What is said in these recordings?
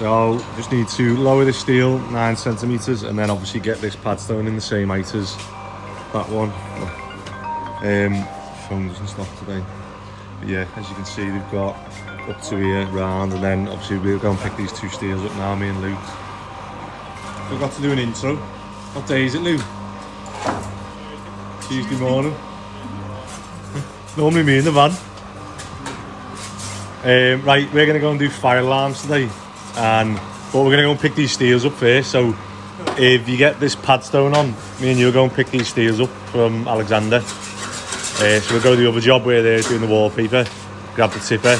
So just need to lower the steel 9 centimeters and then obviously get this padstone in the same height as that one. Phone doesn't stop today. But yeah, as you can see, they've got up to here, round, and then obviously we'll go and pick these 2 steels up now, me and Luke. Forgot to do an intro. What day is it, Luke? Tuesday morning. Normally me in the van. Right, we're gonna go and do fire alarms today, but we're gonna go and pick these steels up first. So if you get this padstone on, me and you'll go and pick these steels up from Alexander. So we'll go to the other job where they're doing the wallpaper, grab the tipper,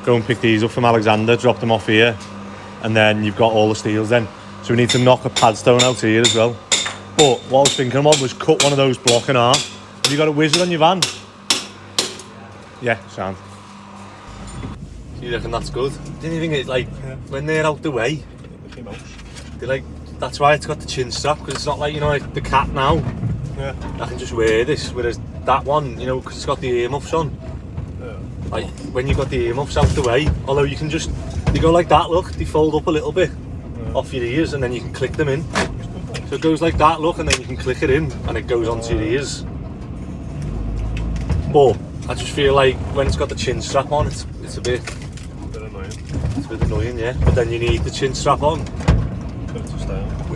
go and pick these up from Alexander, drop them off here, and then you've got all the steels then. So we need to knock a padstone out here as well. But what I was thinking of was cut one of those block in half. Have you got a wizard on your van? Yeah, sound. You reckon that's good? Didn't you think it's like, when they're out the way, they're like, that's why it's got the chin strap, because it's not like, you know, like the cat now. Yeah. I can just wear this, whereas that one, you know, because it's got the earmuffs on. Yeah. Like, when you've got the earmuffs out the way, although you can just, they go like that, look, they fold up a little bit off your ears and then you can click them in. So it goes like that, look, and then you can click it in and it goes onto your ears. But I just feel like when it's got the chin strap on, it's a bit annoying. It's a bit annoying, yeah. But then you need the chin strap on.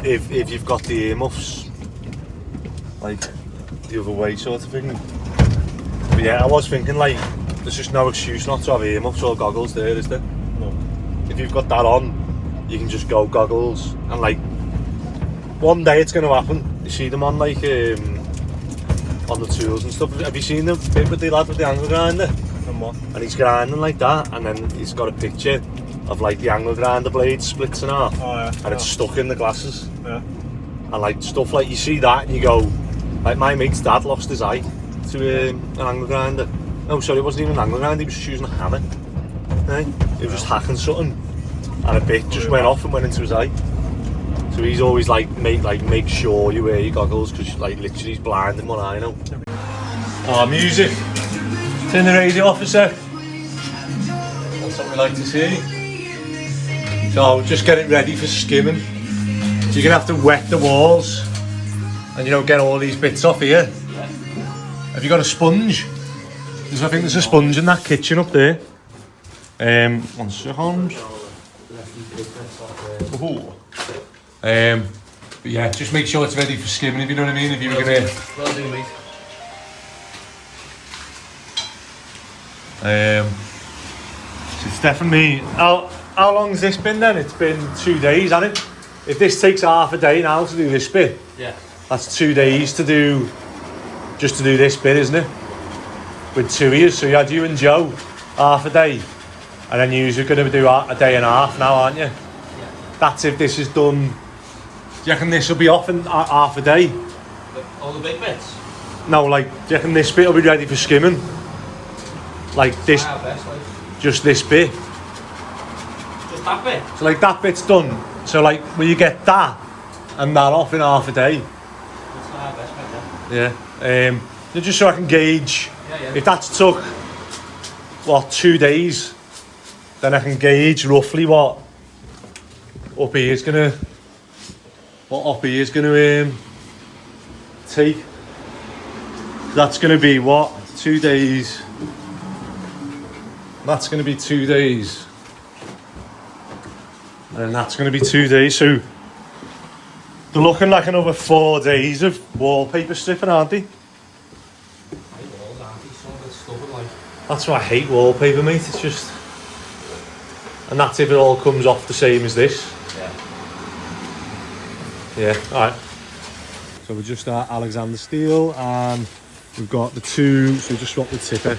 If you've got the earmuffs, like the other way sort of thing. But yeah, I was thinking like, there's just no excuse not to have earmuffs or goggles there, is there? No. If you've got that on, you can just go goggles, and like, one day it's going to happen. You see them on like, on the tools and stuff. Have you seen the bit with the lad with the angle grinder? And what? And he's grinding like that, and then he's got a picture of like the angle grinder blade splits in half, and it's stuck in the glasses. Yeah. And like stuff like, you see that and you go, like my mate's dad lost his eye to an angle grinder. No, sorry, it wasn't even an angle grinder, he was just using a hammer. Right? He was just hacking something, and a bit just went off and went into his eye. So he's always like, make sure you wear your goggles, because like literally he's blind in one eye now. Oh, music. Turn the radio off a sec. That's what we like to see. So just get it ready for skimming. So you're gonna have to wet the walls, and you know, get all these bits off here. Yeah. Have you got a sponge? I think there's a sponge in that kitchen up there. 1 second. Oh. But yeah, just make sure it's ready for skimming, if you know what I mean. If you were gonna. Well done, mate. So it's definitely. How long has this been then? It's been 2 days, hasn't it? If this takes half a day now to do this bit, yeah, that's 2 days to do, just to do this bit, isn't it? With 2 years, so you had you and Joe half a day, and then you're going to do a day and a half now, aren't you? Yeah. That's if this is done. Do you reckon this will be off in half a day? All the big bits? No, like, do you reckon this bit will be ready for skimming? Like this, just this bit. Just that bit? So like that bit's done. So like, will you get that and that off in half a day? That's not our best bit, yeah. Yeah. Just so I can gauge. Yeah. If that's took, what, 2 days, then I can gauge roughly what up here's gonna take. That's gonna be what, 2 days. That's gonna be 2 days. And that's going to be 2 days, so they're looking like another 4 days of wallpaper stripping, aren't they? That's why I hate wallpaper, mate. It's just, and that's if it all comes off the same as this. Yeah. All right. So we're just at Alexander Steel, and we've got the 2. So we just swapped the tipper.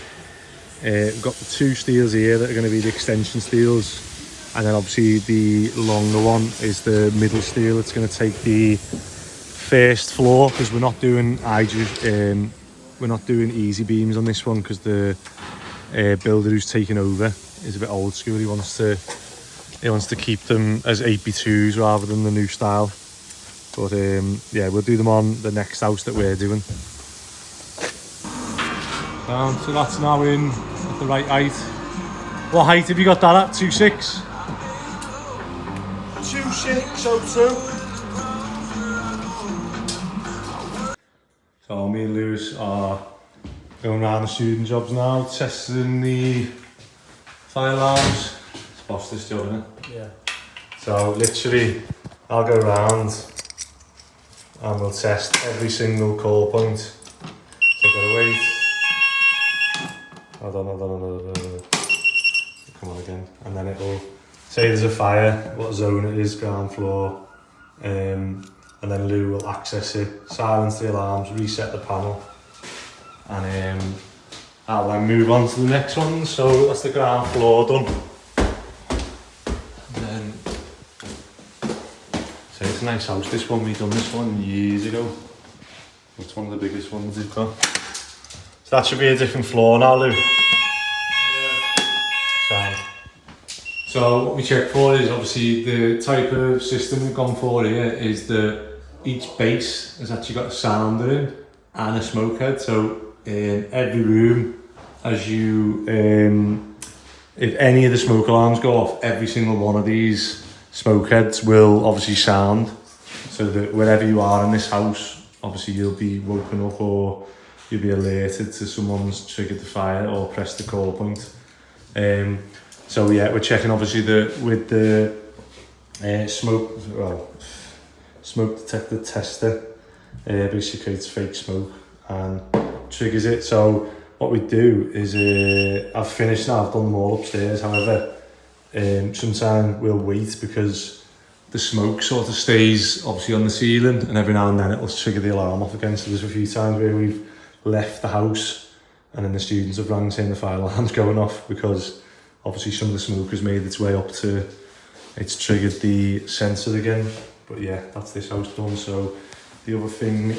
We've got the 2 steels here that are going to be the extension steels. And then obviously the longer one is the middle steel. It's going to take the first floor, because we're not doing easy beams on this one, because the builder who's taking over is a bit old school. He wants to keep them as 8x2s rather than the new style. But yeah, we'll do them on the next house that we're doing. So that's now in at the right height. What height have you got that at? 2.6? hope so. So me and Lewis are going around the student jobs now, testing the fire alarms. It's boss this job, isn't it? Yeah. So literally, I'll go around and we'll test every single call point. So I've got to wait. Hold on. Come on again. And then it'll say there's a fire, what zone it is, ground floor. And then Lou will access it, silence the alarms, reset the panel. And I'll then move on to the next one. So that's the ground floor done. And then, so it's a nice house, this one, we done this one years ago. It's one of the biggest ones they've got. So that should be a different floor now, Lou. Yeah. So what we check for is obviously the type of system we've gone for here is that each base has actually got a sounder in and a smoke head. So in every room, as you, if any of the smoke alarms go off, every single one of these smoke heads will obviously sound. So that wherever you are in this house, obviously you'll be woken up or you'll be alerted to someone's triggered the fire or pressed the call point. So yeah, we're checking obviously with the smoke detector tester, basically creates fake smoke and triggers it. So what we do is, I've finished now, I've done them all upstairs. However, sometimes we'll wait because the smoke sort of stays obviously on the ceiling, and every now and then it'll trigger the alarm off again. So there's a few times where we've left the house and then the students have rang saying the fire alarm's going off because obviously some of the smoke has made its way up to, it's triggered the sensor again. But yeah, that's this house done. So the other thing,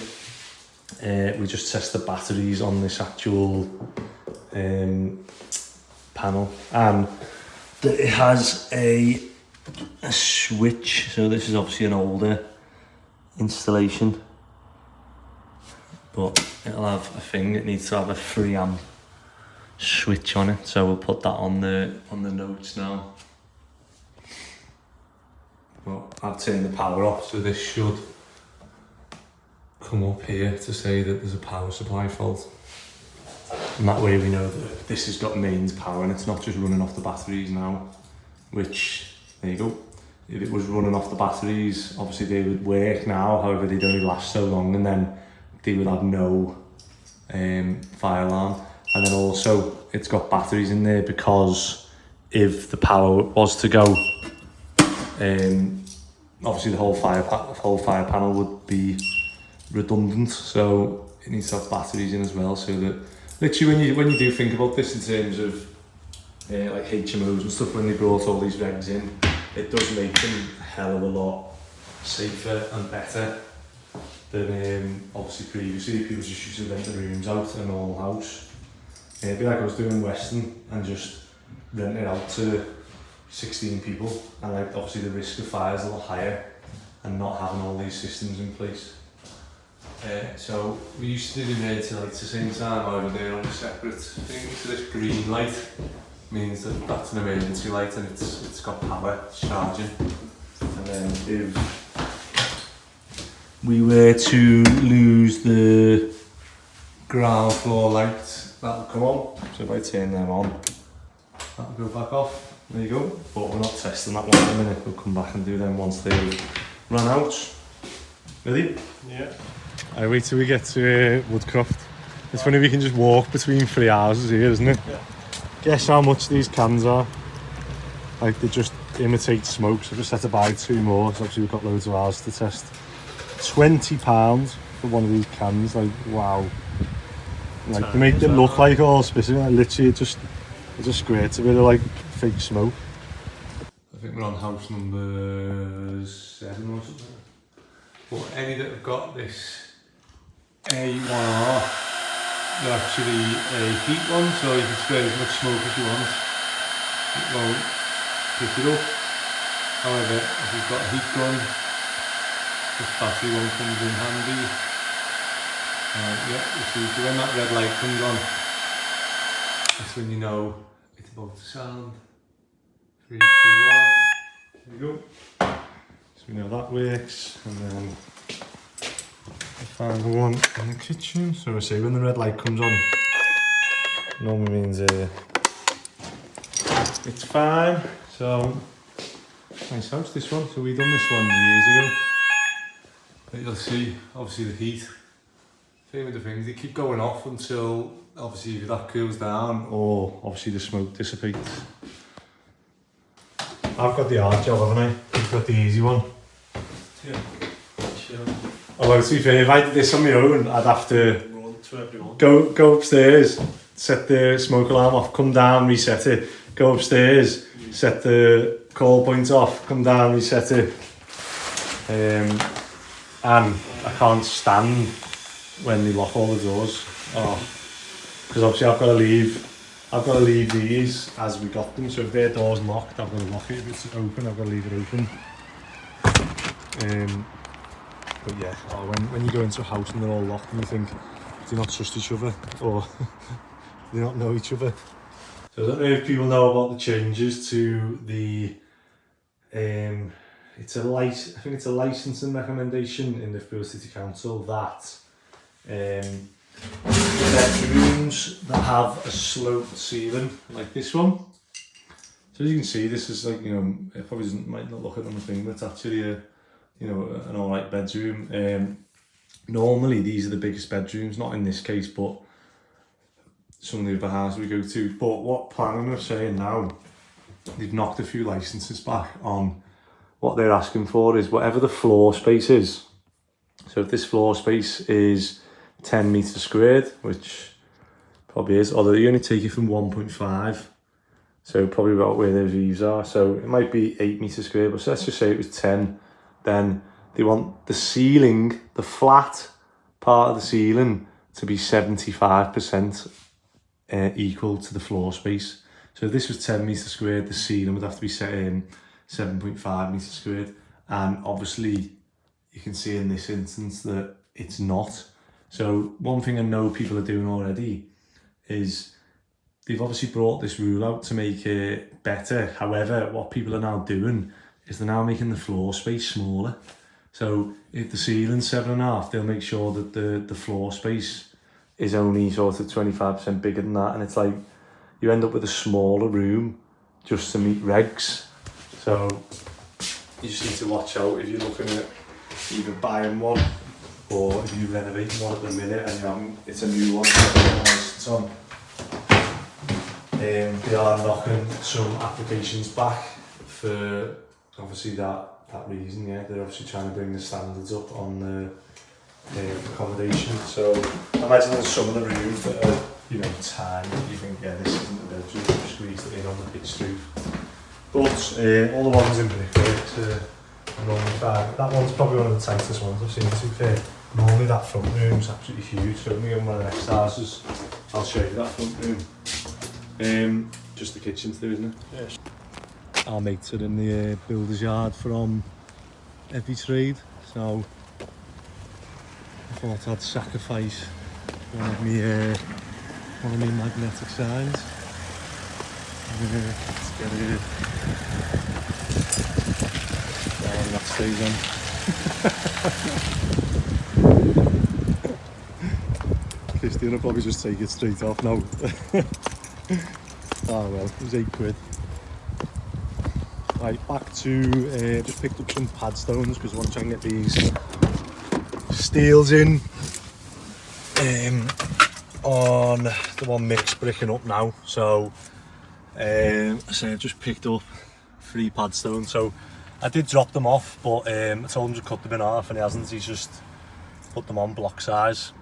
we just test the batteries on this actual panel, and it has a switch. So this is obviously an older installation, but it'll have a thing, it needs to have a 3 amp switch on it, so we'll put that on the notes now. Well, I've turned the power off, so this should come up here to say that there's a power supply fault, and that way we know that this has got mains power and it's not just running off the batteries now, which, there you go. If it was running off the batteries, obviously they would work now, however they'd only last so long, and then they would have no fire alarm. And then also it's got batteries in there because if the power was to go, obviously the whole fire panel would be redundant, so it needs to have batteries in as well. So that literally when you do think about this in terms of like HMOs and stuff, when they brought all these regs in, it does make them a hell of a lot safer and better than obviously previously. People just used to rent the rooms out in a normal house. It'd be like I was doing Western and just renting it out to 16 people, and like obviously the risk of fire is a lot higher and not having all these systems in place. So we used to do the emergency lights the same time, however they're on a separate thing. So this green light means that that's an emergency light and it's got power, it's charging. And then if we were to lose the ground floor lights, that'll come on. So if I turn them on, that'll go back off. There you go. But we're not testing that one in a minute. We'll come back and do them once they run out. Ready? Yeah. I wait till we get to Woodcroft. It's funny we can just walk between 3 houses here, isn't it? Yeah. Guess how much these cans are? Like they just imitate smoke, so I just had to buy 2 more. So obviously we've got loads of ours to test. £20 for one of these cans, like wow. Like they make them look like all specific, like literally it just squirts a bit of like fake smoke. I think we're on house number 7 or something. But any that have got this A1R, they're actually a heat one, so you can spray as much smoke as you want. It won't pick it up. However, if you've got a heat gun, this battery one comes in handy. Yeah, you see, so when that red light comes on, that's when you know it's about to sound. 3, 2, 1. There you go. So we know that works, and then the final one in the kitchen. So I say when the red light comes on, normally means it's fine. So nice house, this one. So we done this one years ago. But you'll see, obviously the heat. Same with the things, they keep going off until obviously that cools down, or obviously the smoke dissipates. I've got the hard job, haven't I? You've got the easy one. Yeah, sure. Although to be fair, if I did this on my own, I'd have to Run to everyone. go upstairs, set the smoke alarm off, come down, reset it, go upstairs, set the call point off, come down, reset it. And I can't stand when they lock all the doors. Because obviously I've got to leave these as we got them. So if their door's locked, I've got to lock it. If it's open, I've got to leave it open. But yeah, when you go into a house and they're all locked and you think, do you not trust each other, or do you not know each other? So I don't know if people know about the changes to the I think it's a licensing recommendation in the Liverpool City Council that bedrooms that have a sloped ceiling like this one. So as you can see, this is like, you know, it probably might not look it on the thing, but it's actually a, you know, an alright bedroom. Normally these are the biggest bedrooms, not in this case, but some of the other houses we go to. But what planning are saying now, they've knocked a few licenses back on what they're asking for is whatever the floor space is. So if this floor space is 10 metres squared, which probably is, although you only take it from 1.5, so probably about where those eaves are. So it might be 8 metres squared, but let's just say it was 10. Then they want the ceiling, the flat part of the ceiling, to be 75% equal to the floor space. So if this was 10 metres squared, the ceiling would have to be set in 7.5 metres squared. And obviously you can see in this instance that it's not. So one thing I know people are doing already is they've obviously brought this rule out to make it better. However, what people are now doing is they're now making the floor space smaller. So if the ceiling's 7.5, they'll make sure that the floor space is only sort of 25% bigger than that. And it's like, you end up with a smaller room just to meet regs. So you just need to watch out if you're looking at either buying one or if you're renovating one at the minute and it's a new one, it's on. They are knocking some applications back for obviously that reason. Yeah, they're obviously trying to bring the standards up on the accommodation. So I imagine there's some of the rooms that are, you know, tiny. You think, yeah, this isn't a bedroom. You squeeze it in on the pitched roof. But all the ones in brickwork are normally fine. That one's probably one of the tightest ones I've seen, to be fair. Normally that front room's absolutely huge. So when we go in one of the next houses, I'll show you that front room. Just the kitchen too, isn't it? Yes. Our mates are in the builder's yard from Everytrade, so I thought I'd sacrifice one of my magnetic signs. Let's get it. Oh, that stays on. Christian will probably just take it straight off now. Oh well, it was £8. Right, back to, just picked up some pad stones because I want to try and get these steels in on the one mixed bricking up now. So I've just picked up 3 pad stones. So I did drop them off, but I told him to cut them in half and he hasn't. He's just put them on block size.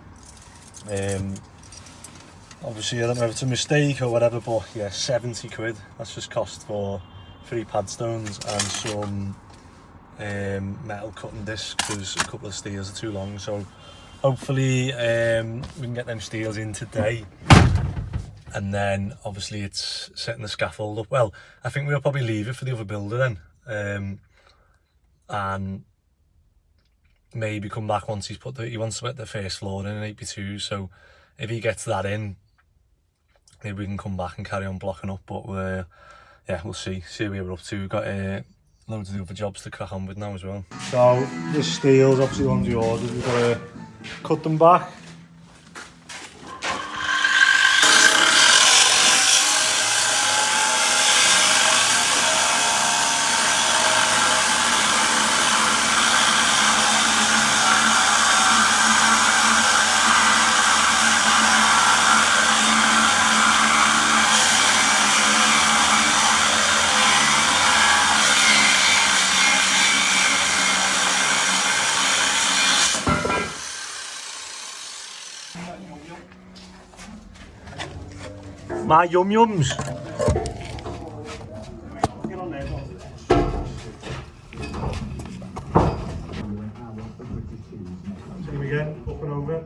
Obviously I don't know if it's a mistake or whatever, but yeah, £70. That's just cost for 3 pad stones and some metal cutting discs because a couple of steels are too long. So hopefully we can get them steels in today, and then obviously it's setting the scaffold up. Well, I think we'll probably leave it for the other builder then, and maybe come back once he's he wants to put the first floor in an 8x2, so if he gets that in, maybe we can come back and carry on blocking up. But yeah, we'll see where we're up to. We've got loads of the other jobs to crack on with now as well. So this steel's obviously the ones we ordered. We've got to cut them back. My yum yums. Same again, up and over.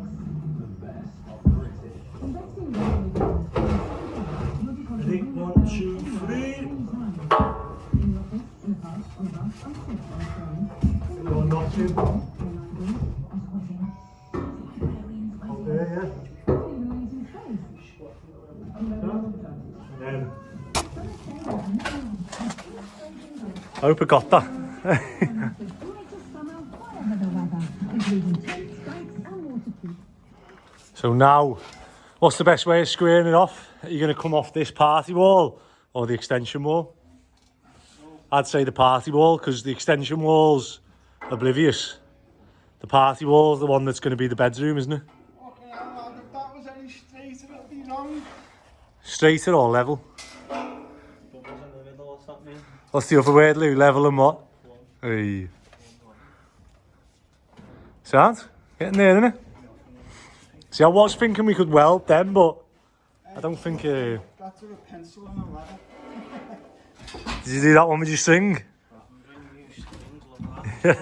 Ready? 1, 2, 3. Little notching. Okay, yeah. I hope I got that. So now, what's the best way of squaring it off? Are you going to come off this party wall or the extension wall? I'd say the party wall, because the extension wall's oblivious. The party wall's the one that's going to be the bedroom, isn't it? Okay, lad, if that was any straighter, it'll be wrong. Straighter or level? Bubbles in the middle, what's that mean? What's the other word, Lou? Level and what? Hey. Sound? Getting there, isn't it? See, I was thinking we could weld them, but I don't think... That's with a pencil and a ladder. Did you do that one with your string? All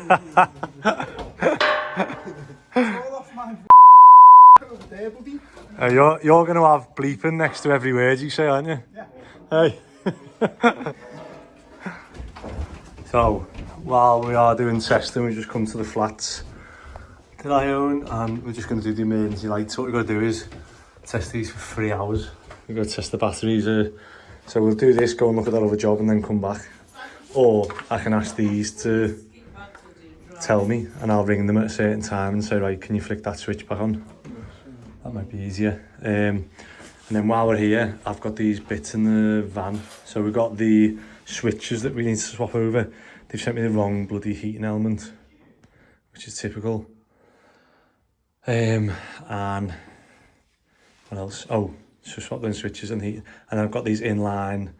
off my over there, buddy. You're going to have bleeping next to every word you say, aren't you? Yeah. Hey. So, while we are doing testing, we just come to the flats that I own, and we're just going to do the emergency lights. What we've got to do is test these for 3 hours. We've got to test the batteries. So we'll do this, go and look at that other job and then come back. Or I can ask these to tell me and I'll ring them at a certain time and say, right, can you flick that switch back on? That might be easier. And then while we're here, I've got these bits in the van. So we've got the switches that we need to swap over. They've sent me the wrong bloody heating element, which is typical. And what else? Oh, so swap them switches and heat. And I've got these inline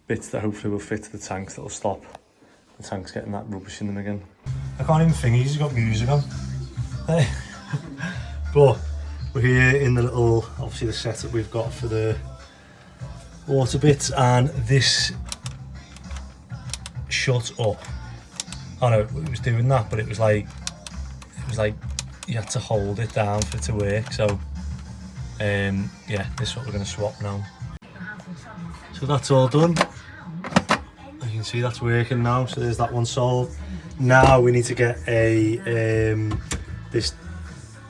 bits that hopefully will fit to the tanks that'll stop the tanks getting that rubbish in them again. I can't even think, he's got music on. But we're here in the little, obviously the setup we've got for the water bits, and this shut up. Oh no, it was doing that, but it was like you had to hold it down for it to work. So yeah, this is what we're going to swap now. So that's all done. You can see that's working now. So there's that one solved. Now we need to get a this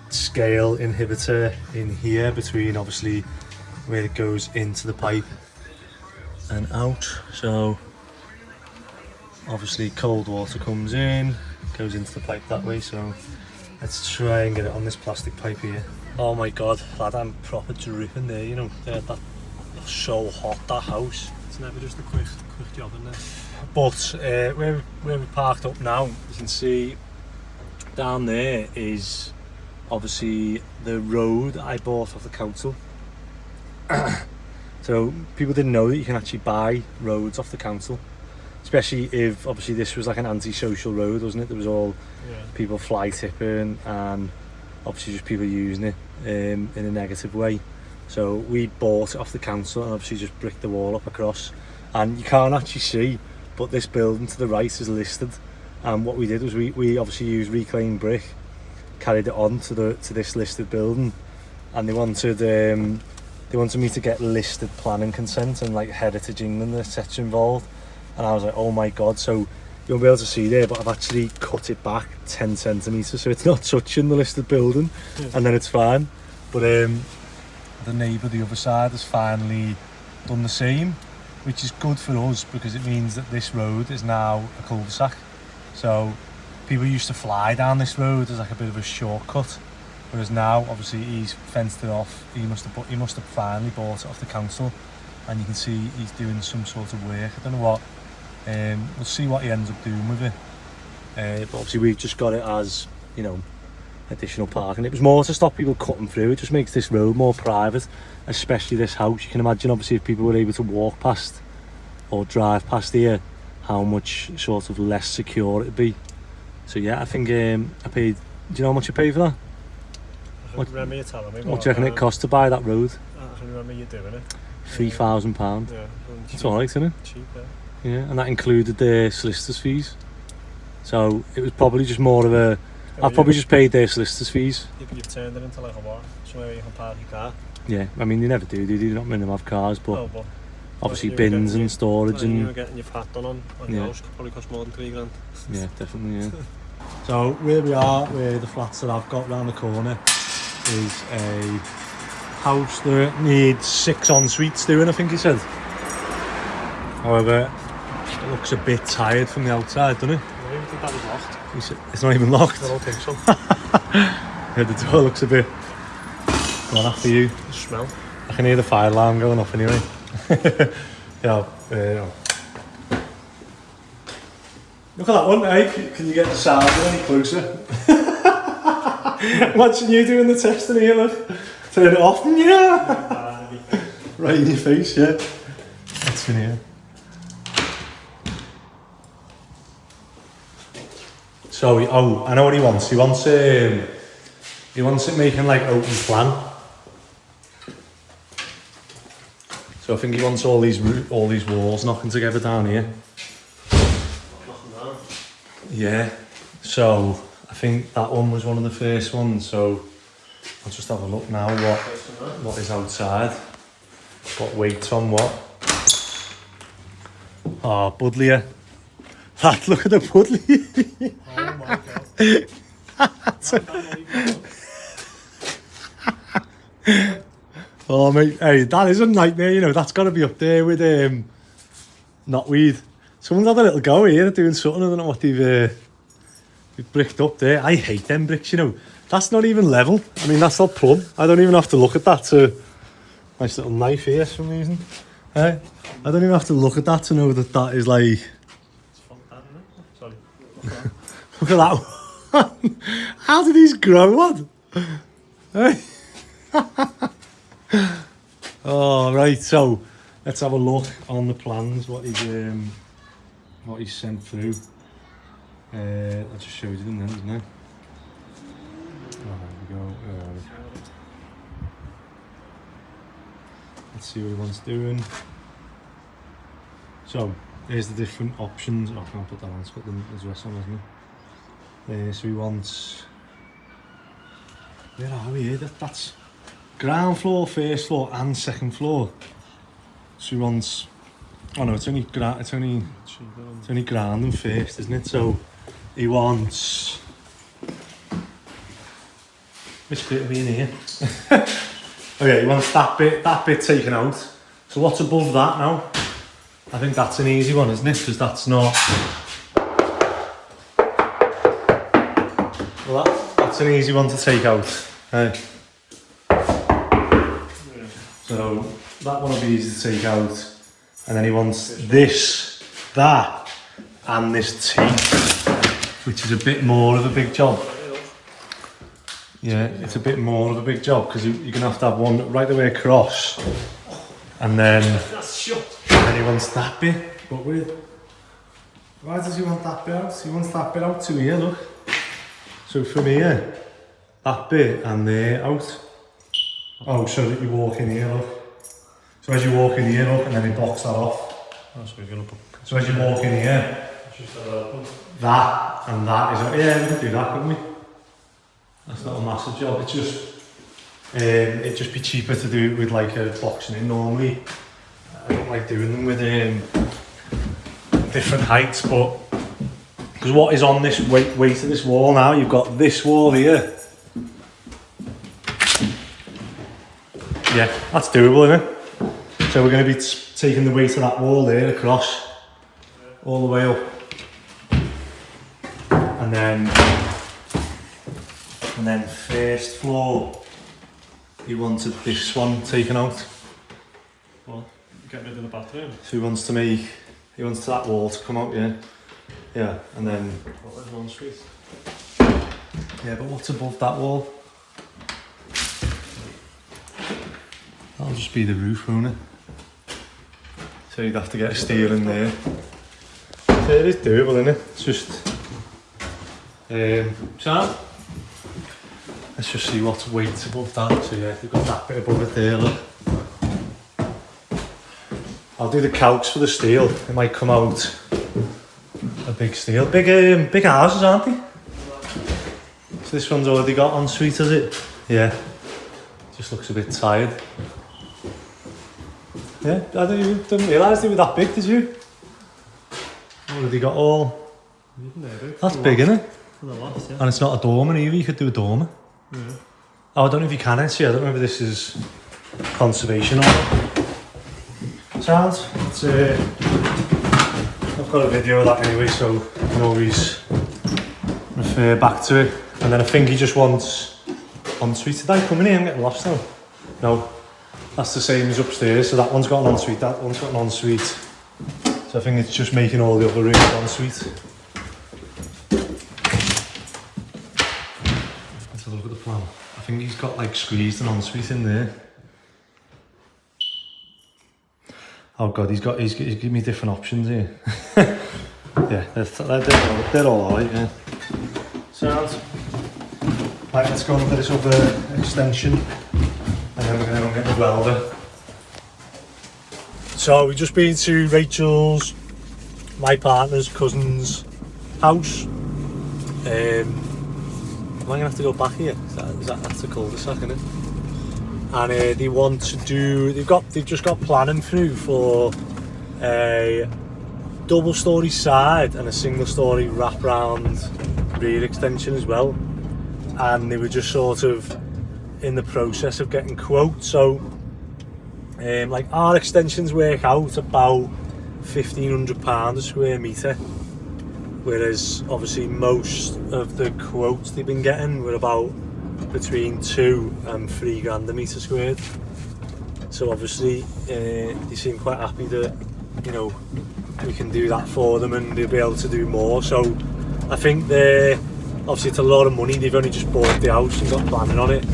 scale inhibitor in here between obviously where it goes into the pipe and out. So obviously cold water comes in, goes into the pipe that way. So let's try and get it on this plastic pipe here. Oh my god, lad, I'm proper dripping there, you know. That's so hot, that house. It's never just a quick job, isn't it? But where we parked up now, you can see down there is obviously the road I bought off the council. So people didn't know that you can actually buy roads off the council, especially if obviously this was like an anti-social road, wasn't it? There was all people fly tipping and obviously just people using it in a negative way. So we bought it off the council and obviously just bricked the wall up across, and you can't actually see, but this building to the right is listed. And what we did was we obviously used reclaimed brick, carried it on to this listed building, and they wanted me to get listed planning consent and like Heritage England, etc. involved. And I was like, oh my god. So you won't be able to see there, but I've actually cut it back 10 centimetres so it's not touching the listed building, and then it's fine. But the neighbour the other side has finally done the same, which is good for us because it means that this road is now a cul-de-sac. So people used to fly down this road as like a bit of a shortcut, whereas now obviously he's fenced it off. He must have finally bought it off the council, and you can see he's doing some sort of work. I don't know what. We'll see what he ends up doing with it. But obviously we've just got it as, you know, additional parking. It was more to stop people cutting through. It just makes this road more private, especially this house. You can imagine obviously if people were able to walk past or drive past here, how much sort of less secure it'd be. So yeah, I think I paid, do you know how much I paid for that? I remember you telling me. What do you reckon it cost to buy that road? I can remember you doing it. £3,000. Yeah. That's alright, isn't it? Cheap, yeah. Yeah, and that included the solicitors' fees. So it was probably just more of a... I've probably just paid their solicitors' fees. You've turned it into like a what? Somewhere you can park your car. Yeah, I mean, you never do you? Not many of them have cars, but But obviously you were bins getting and storage You and... were getting your fat done on Yeah. your house, probably cost more than £3,000. Yeah, definitely, yeah. So where we are, where the flats that I've got round the corner, is a house that needs 6 en-suites doing, I think he said. However, it looks a bit tired from the outside, doesn't it? I don't think that was locked. He said, it's not even locked. I don't think so. Yeah, the door looks a bit... Go on, after you. The smell. I can hear the fire alarm going off anyway. Yeah, look at that one, eh? Can you get the sound any closer? Watching you doing the testing here, look. Turn it off. Yeah. Right in your face, yeah. That's in here. So, I know what he wants. He wants it making like open plan. So I think he wants all these walls knocking together down here. Yeah. So I think that one was one of the first ones. So I'll just have a look now what is outside. What weights on what. Oh, Budlier. Lad, look at the Budlier. Oh my god. Oh mate, hey, that is a nightmare, you know, that's got to be up there with knotweed. Someone's had a little go here, doing something, I don't know what they've bricked up there. I hate them bricks, you know, that's not even level. I mean, that's not plumb. I don't even have to look at that to... Nice little knife here for some reason. I don't even have to look at that to know that that is like... It's from that, isn't it? Sorry. Look at that one. How did these grow, lad? Hey? Oh, right, so let's have a look on the plans, what he's sent through. I'll just show you them then, isn't it? Oh, there we go. Let's see what he wants doing. So, here's the different options. Oh, I can't put that on, it's got the address on, hasn't it? So he wants... Where are we here? That's ground floor, first floor and second floor. So he wants... Oh no, it's only ground and first, isn't it? So he wants... Which bit are we in here? Okay, he wants that bit taken out. So what's above that now? I think that's an easy one, isn't it? Because that's not... Well, that's an easy one to take out. So that one will be easy to take out. And then he wants this, that, and this T, which is a bit more of a big job. Yeah, it's a bit more of a big job because you're going to have one right the way across. And then he wants that bit. But why does he want that bit out? He wants that bit out to here, look. So from here, that bit and there out. Oh, so that you walk in here, look. So as you walk in here, look, and then he blocks that off. Oh, so we're going to put... So as you walk in here, that and that is... Yeah, we could do that, couldn't we? That's not a massive job. It's just... it'd just be cheaper to do it with like a boxing in normally. I don't like doing them with different heights, but... Because what is on this weight of this wall now, you've got this wall here. Yeah, that's doable, isn't it? So we're going to be taking the weight of that wall there across, all the way up. And then first floor, he wanted this one taken out. Well, get rid of the bathroom. So he wants that wall to come out, yeah. Yeah, and then... What was one street? Yeah, but what's above that wall? That'll just be the roof, won't it? So you'd have to get a steel in there. So it is doable, isn't it? It's just... so, let's just see what's weight above that. So yeah, they've got that bit above it there, look. I'll do the calcs for the steel. It might come out a big steel. Big houses, aren't they? So this one's already got ensuite, has it? Yeah. Just looks a bit tired. Yeah, I didn't realise they were that big, did you? Already got all... That's big, isn't it? For the loft, yeah. And it's not a dormer either, you could do a dormer. Yeah. Oh, I don't know if you can actually, I don't know if this is conservation or not. Sounds. It's, I've got a video of that anyway, so I can always refer back to it. And then I think he just wants ensuite. Did I come in here? I'm getting lost now. No, that's the same as upstairs. So that one's got an ensuite, that one's got an ensuite. So I think it's just making all the other rooms ensuite. Let's have a look at the plan. I think he's got like squeezed an ensuite in there. Oh god, he's giving me different options here. Yeah, they're all alright, yeah. Sounds. Right, let's go and get this other extension and then we're going to go and get the welder. So we've just been to Rachel's, my partner's cousin's house. Am I going to have to go back here? That's a cul-de-sac, isn't it? And they want to do, they've just got planning through for a double storey side and a single storey wraparound rear extension as well. And they were just sort of in the process of getting quotes. So like our extensions work out about £1,500 a square metre, whereas obviously most of the quotes they've been getting were about between 2 and 3 grand a metre squared. So obviously they seem quite happy that, you know, we can do that for them and they'll be able to do more. So I think obviously it's a lot of money. They've only just bought the house and got planning on it.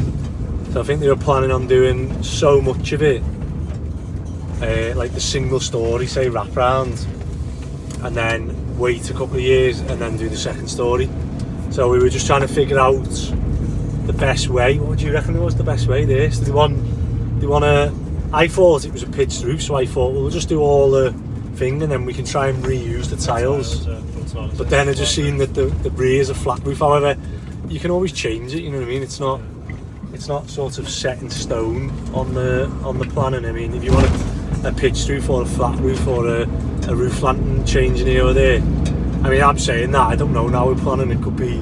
So I think they were planning on doing so much of it, like the single story, say wraparound, and then wait a couple of years and then do the second story. So we were just trying to figure out the best way. What would you reckon was the best way there? So they want I thought it was a pitched roof, so I thought we'll just do all the thing and then we can try and reuse the tiles. But then I just seen that the rear is a flat roof. However, you can always change it, you know what I mean? It's not sort of set in stone on the planning. I mean, if you want a pitched roof or a flat roof or a roof lantern changing here or there, I mean, I'm saying that, I don't know now with planning, it could be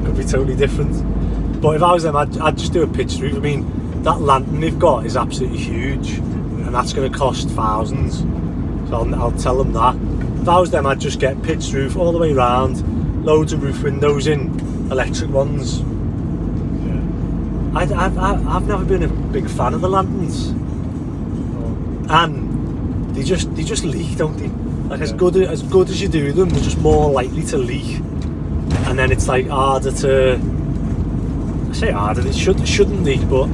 could be totally different. But if I was them, I'd just do a pitched roof. I mean, that lantern they've got is absolutely huge and that's going to cost thousands. So I'll tell them that. If I was them, I'd just get pitched roof all the way round, loads of roof windows in, electric ones. I've never been a big fan of the lanterns, and they just leak, don't they? Like as good as you do them, they're just more likely to leak, and then it's like harder to. I say harder. It shouldn't leak, but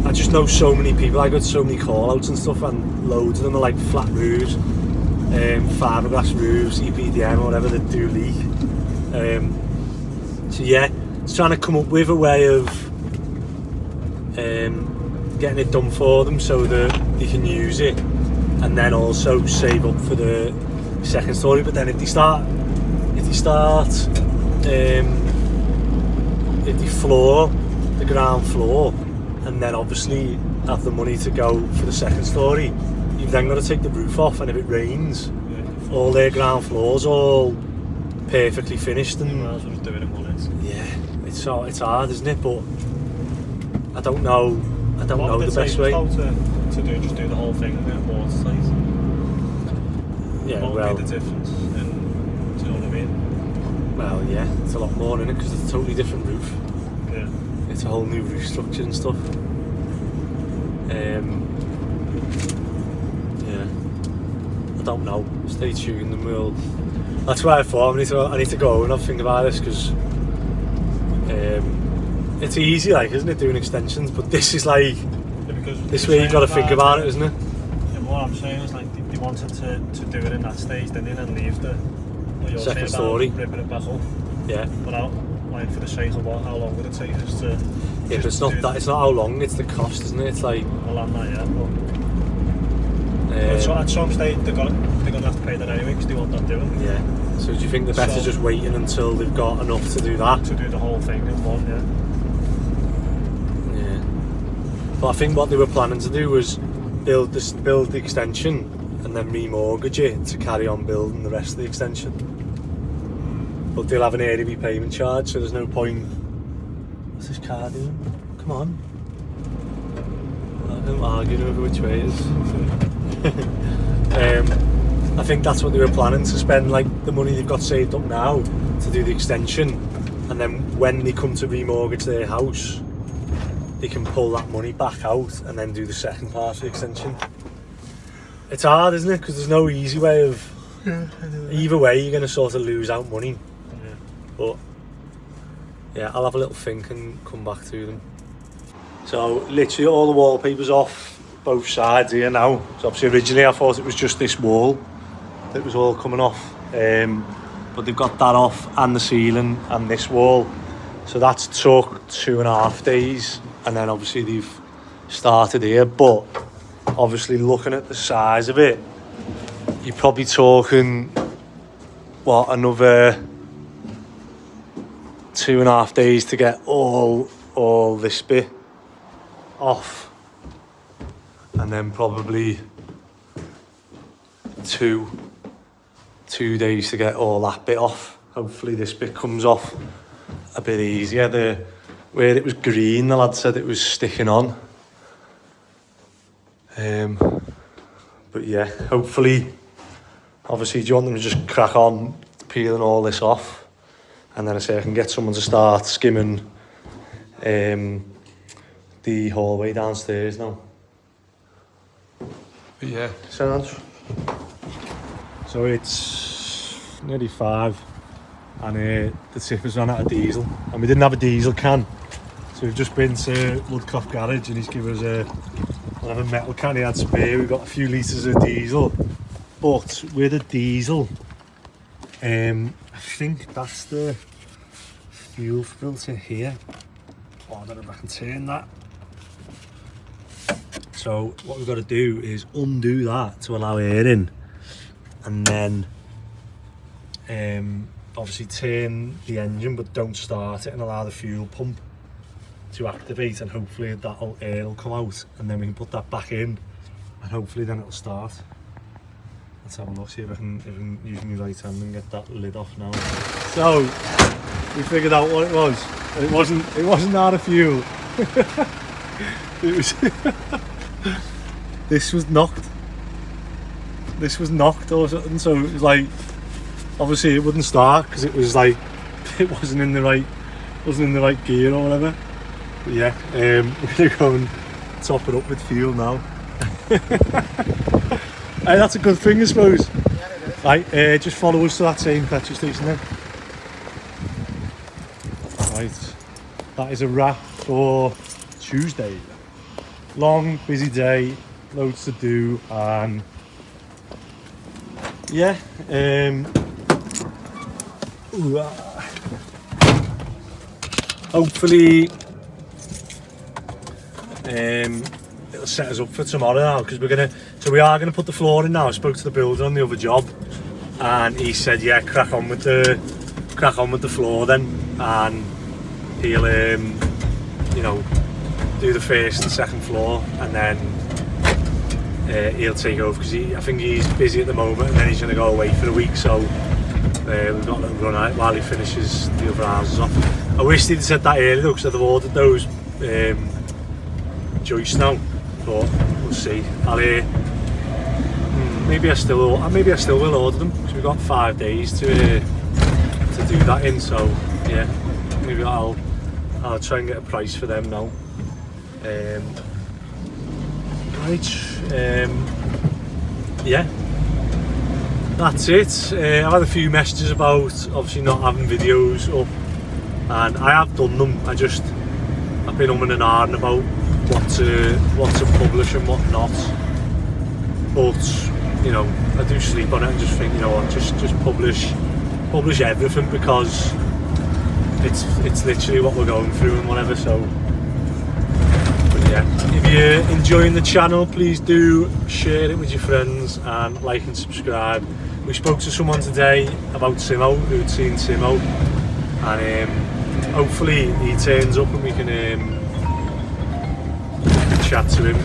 I just know so many people. I got so many call outs and stuff, and loads of them are like flat roofs, fiberglass roofs, EPDM or whatever that do leak. So yeah, it's trying to come up with a way of getting it done for them so that they can use it and then also save up for the second story. But then if they floor the ground floor and then obviously have the money to go for the second story, you've then got to take the roof off, and if it rains, all their ground floors all perfectly finished, and might as well just do it in one hit. yeah, it's hard, isn't it? But I don't know I don't know the best way. To do, just do the whole thing and then water size. Yeah, What well, would be the difference? And, do you know what I mean? well, yeah, it's a lot more in it because it's a totally different roof. Yeah. It's a whole new roof structure and stuff. Yeah, I don't know. Stay tuned and we'll. That's why I thought I need to go and have a think about this because it's easy, like, isn't it, doing extensions? But this is like this way you've got to think about it, isn't it? Yeah, what I'm saying is like they wanted to do it in that stage, didn't they, and leave the Second story. Ripping it back up. Yeah. But how, like, for the sake of what? How long would it take us to? Yeah, but it's not that. It's not how long. It's the cost, isn't it? It's like. Well, I'm not yet. But so at some stage they're gonna have to pay that anyway because they want that doing. Yeah. So do you think the best is just waiting until they've got enough to do that? To do the whole thing in one, yeah. Yeah. But I think what they were planning to do was build the extension and then remortgage it to carry on building the rest of the extension. But they'll have an early repayment charge, so there's no point. What's this car doing? Come on. I'm arguing over which way it is. I think that's what they were planning, to spend like the money they've got saved up now to do the extension, and then when they come to remortgage their house they can pull that money back out and then do the second part of the extension. It's hard, isn't it, because there's no easy way of either way you're going to sort of lose out money. Yeah. But yeah, I'll have a little think and come back to them. So literally all the wallpaper's off both sides here now. So obviously originally I thought it was just this wall that was all coming off, but they've got that off and the ceiling and this wall. So that's took 2.5 days, and then obviously they've started here. But obviously looking at the size of it, you're probably talking what, another 2.5 days to get all this bit off, and then probably two days to get all that bit off. Hopefully this bit comes off a bit easier. Where it was green, the lad said it was sticking on. But yeah, hopefully, obviously, do you want them to just crack on peeling all this off, and then I say I can get someone to start skimming the hallway downstairs now. But yeah, sounds. So it's nearly 5, and the tipper's run out of diesel, and we didn't have a diesel can, so we've just been to Woodcroft Garage and he's given us a metal can he had spare. We've got a few litres of diesel, but with a diesel, I think that's the fuel filter here. Oh, I don't know if I can turn that. So what we've got to do is undo that to allow air in, and then obviously turn the engine but don't start it, and allow the fuel pump to activate, and hopefully air will come out, and then we can put that back in, and hopefully then it'll start. Let's have a look, see if I can use my right hand and get that lid off now. So we figured out what it was. It wasn't out of fuel. It was this was knocked or something, so it was like, obviously it wouldn't start because it was like it wasn't in the right gear or whatever. But yeah, we're gonna go and top it up with fuel now. Hey, that's a good thing, I suppose. Yeah, it is. Right, just follow us to that same petrol station then. Right, that is a wrap for Tuesday. Long, busy day, loads to do, and yeah, hopefully it'll set us up for tomorrow now, because we are gonna put the floor in now. I spoke to the builder on the other job, and he said, yeah, crack on with the floor then, and he'll do the first and second floor, and then he'll take over, because I think he's busy at the moment, and then he's going to go away for a week, so we've got to let him run out while he finishes the other houses off. I wish they'd said that earlier though, because I'd have ordered those Joyce now, but we'll see. Maybe I still will order them because we've got 5 days to do that in. So yeah, maybe I'll try and get a price for them now. Yeah, that's it. I've had a few messages about obviously not having videos up, and I have done them. I've been umming and ahhing about what to publish and what not. But you know, I do sleep on it and just think, you know what, just publish everything, because it's literally what we're going through and whatever. So but yeah, if you're enjoying the channel, please do share it with your friends and like and subscribe. We spoke to someone today about Simo, who'd seen Simo, and hopefully he turns up and we can chat to him.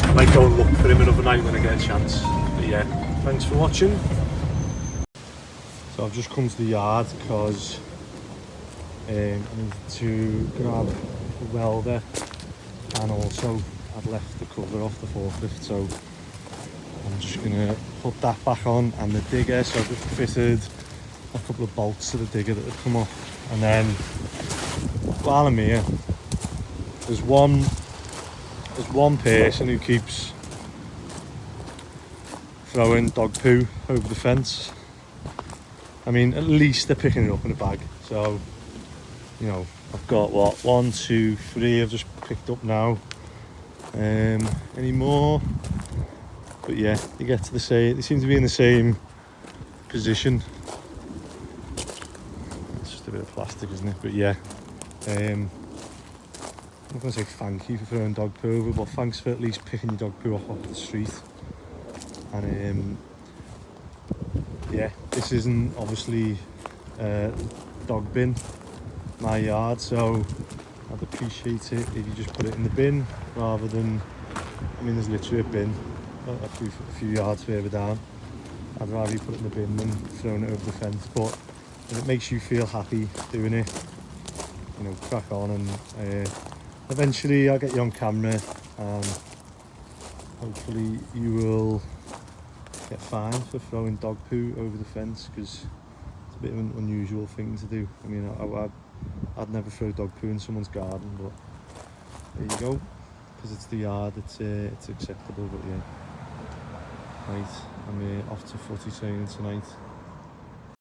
I might go and look for him another night when I get a chance. But yeah, thanks for watching. So I've just come to the yard because I need to grab a welder, and also I've left the cover off the forklift, so I'm just gonna put that back on, and the digger. So I've just fitted a couple of bolts to the digger that have come off, and then while I'm here, there's one person who keeps throwing dog poo over the fence. I mean, at least they're picking it up in a bag. So, you know, I've got what, 1, 2, 3 I've just picked up now. Any more? But yeah, they get to the same. They seem to be in the same position. It's just a bit of plastic, isn't it? But yeah, I'm not going to say thank you for throwing dog poo over, but thanks for at least picking your dog poo off the street. And yeah, this isn't obviously a dog bin, my yard, so I'd appreciate it if you just put it in the bin rather than, I mean, there's literally a bin a few yards further down. I'd rather you put it in the bin than throwing it over the fence, but if it makes you feel happy doing it, you know, crack on, and eventually I'll get you on camera and hopefully you will get fined for throwing dog poo over the fence, because it's a bit of an unusual thing to do. I mean, I'd never throw dog poo in someone's garden, but there you go, because it's the yard, it's acceptable. But yeah, right, I'm off to footy training tonight.